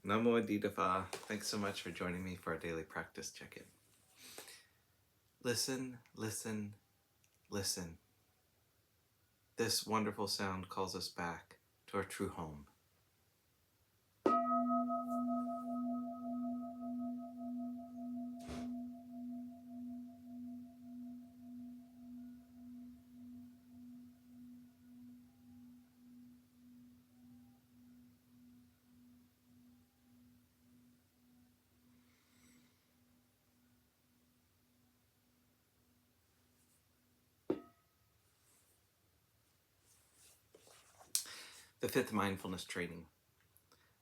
Namo Phat. Thanks so much for joining me for our daily practice check-in. Listen, listen, listen. This wonderful sound calls us back to our true home. The fifth mindfulness training.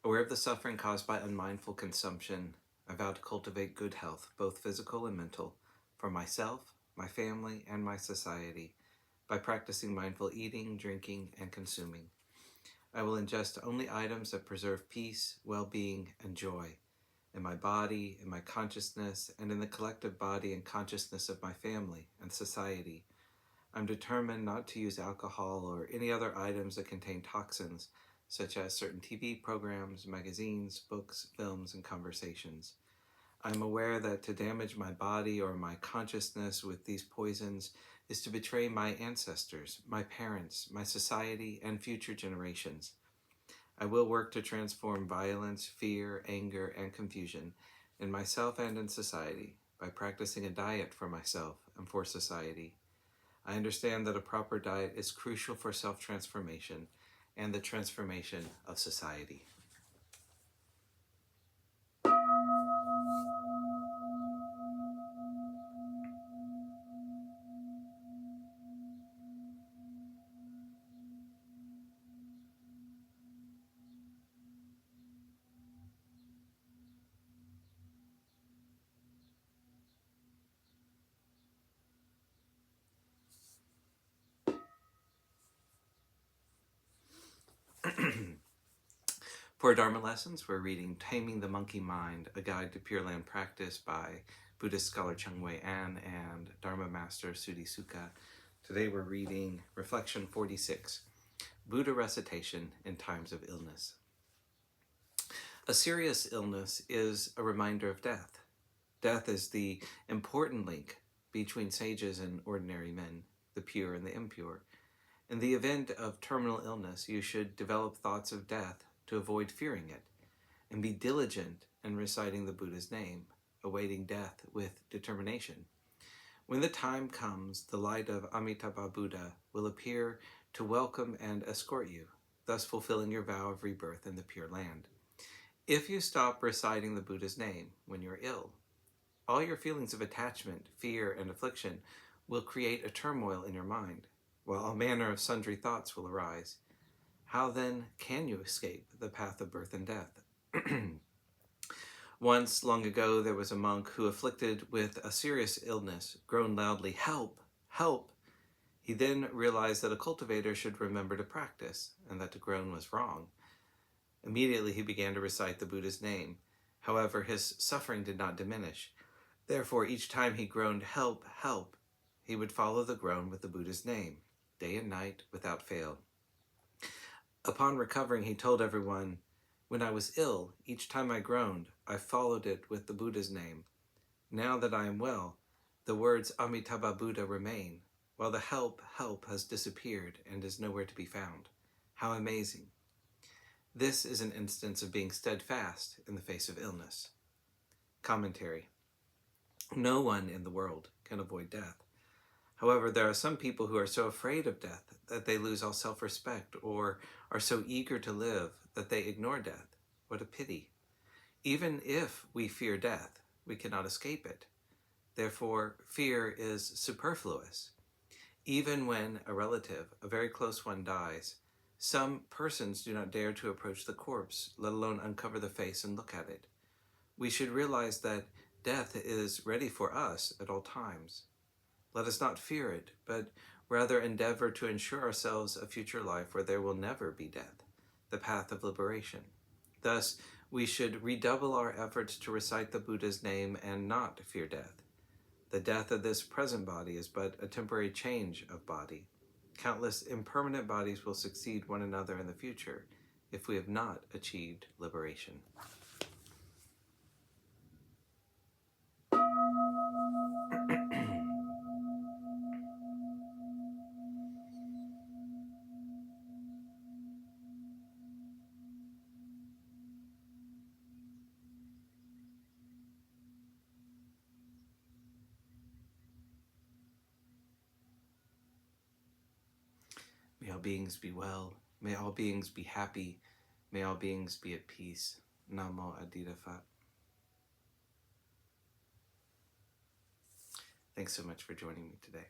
Aware of the suffering caused by unmindful consumption, I vow to cultivate good health, both physical and mental, for myself, my family, and my society, by practicing mindful eating, drinking, and consuming. I will ingest only items that preserve peace, well-being, and joy in my body, in my consciousness, and in the collective body and consciousness of my family and society. I'm determined not to use alcohol or any other items that contain toxins, such as certain TV programs, magazines, books, films, and conversations. I'm aware that to damage my body or my consciousness with these poisons is to betray my ancestors, my parents, my society, and future generations. I will work to transform violence, fear, anger, and confusion in myself and in society by practicing a diet for myself and for society. I understand that a proper diet is crucial for self-transformation and the transformation of society. For Dharma lessons, we're reading Taming the Monkey Mind, A Guide to Pure Land Practice by Buddhist scholar Cheng Wei-an and Dharma Master Suddhisukha. Today we're reading Reflection 46, Buddha Recitation in Times of Illness. A serious illness is a reminder of death. Death is the important link between sages and ordinary men, the pure and the impure. In the event of terminal illness, you should develop thoughts of death to avoid fearing it, and be diligent in reciting the Buddha's name, awaiting death with determination. When the time comes, the light of Amitabha Buddha will appear to welcome and escort you, thus fulfilling your vow of rebirth in the Pure Land. If you stop reciting the Buddha's name when you're ill, all your feelings of attachment, fear, and affliction will create a turmoil in your mind, while all manner of sundry thoughts will arise. How then can you escape the path of birth and death? Once, long ago, there was a monk who, afflicted with a serious illness, groaned loudly, "Help! Help!" He then realized that a cultivator should remember to practice, and that to groan was wrong. Immediately he began to recite the Buddha's name. However, his suffering did not diminish. Therefore, each time he groaned, "Help! Help!" he would follow the groan with the Buddha's name, day and night, without fail. Upon recovering, he told everyone, "When I was ill, each time I groaned, I followed it with the Buddha's name. Now that I am well, the words Amitabha Buddha remain, while the help has disappeared and is nowhere to be found. How amazing!" This is an instance of being steadfast in the face of illness. Commentary. No one in the world can avoid death. However, there are some people who are so afraid of death that they lose all self-respect, or are so eager to live that they ignore death. What a pity. Even if we fear death, we cannot escape it. Therefore, fear is superfluous. Even when a relative, a very close one, dies, some persons do not dare to approach the corpse, let alone uncover the face and look at it. We should realize that death is ready for us at all times. Let us not fear it, but rather endeavor to ensure ourselves a future life where there will never be death, the path of liberation. Thus, we should redouble our efforts to recite the Buddha's name and not fear death. The death of this present body is but a temporary change of body. Countless impermanent bodies will succeed one another in the future if we have not achieved liberation. all beings be well. May all beings be happy. May all beings be at peace. Namo Adida Phat. Thanks so much for joining me today.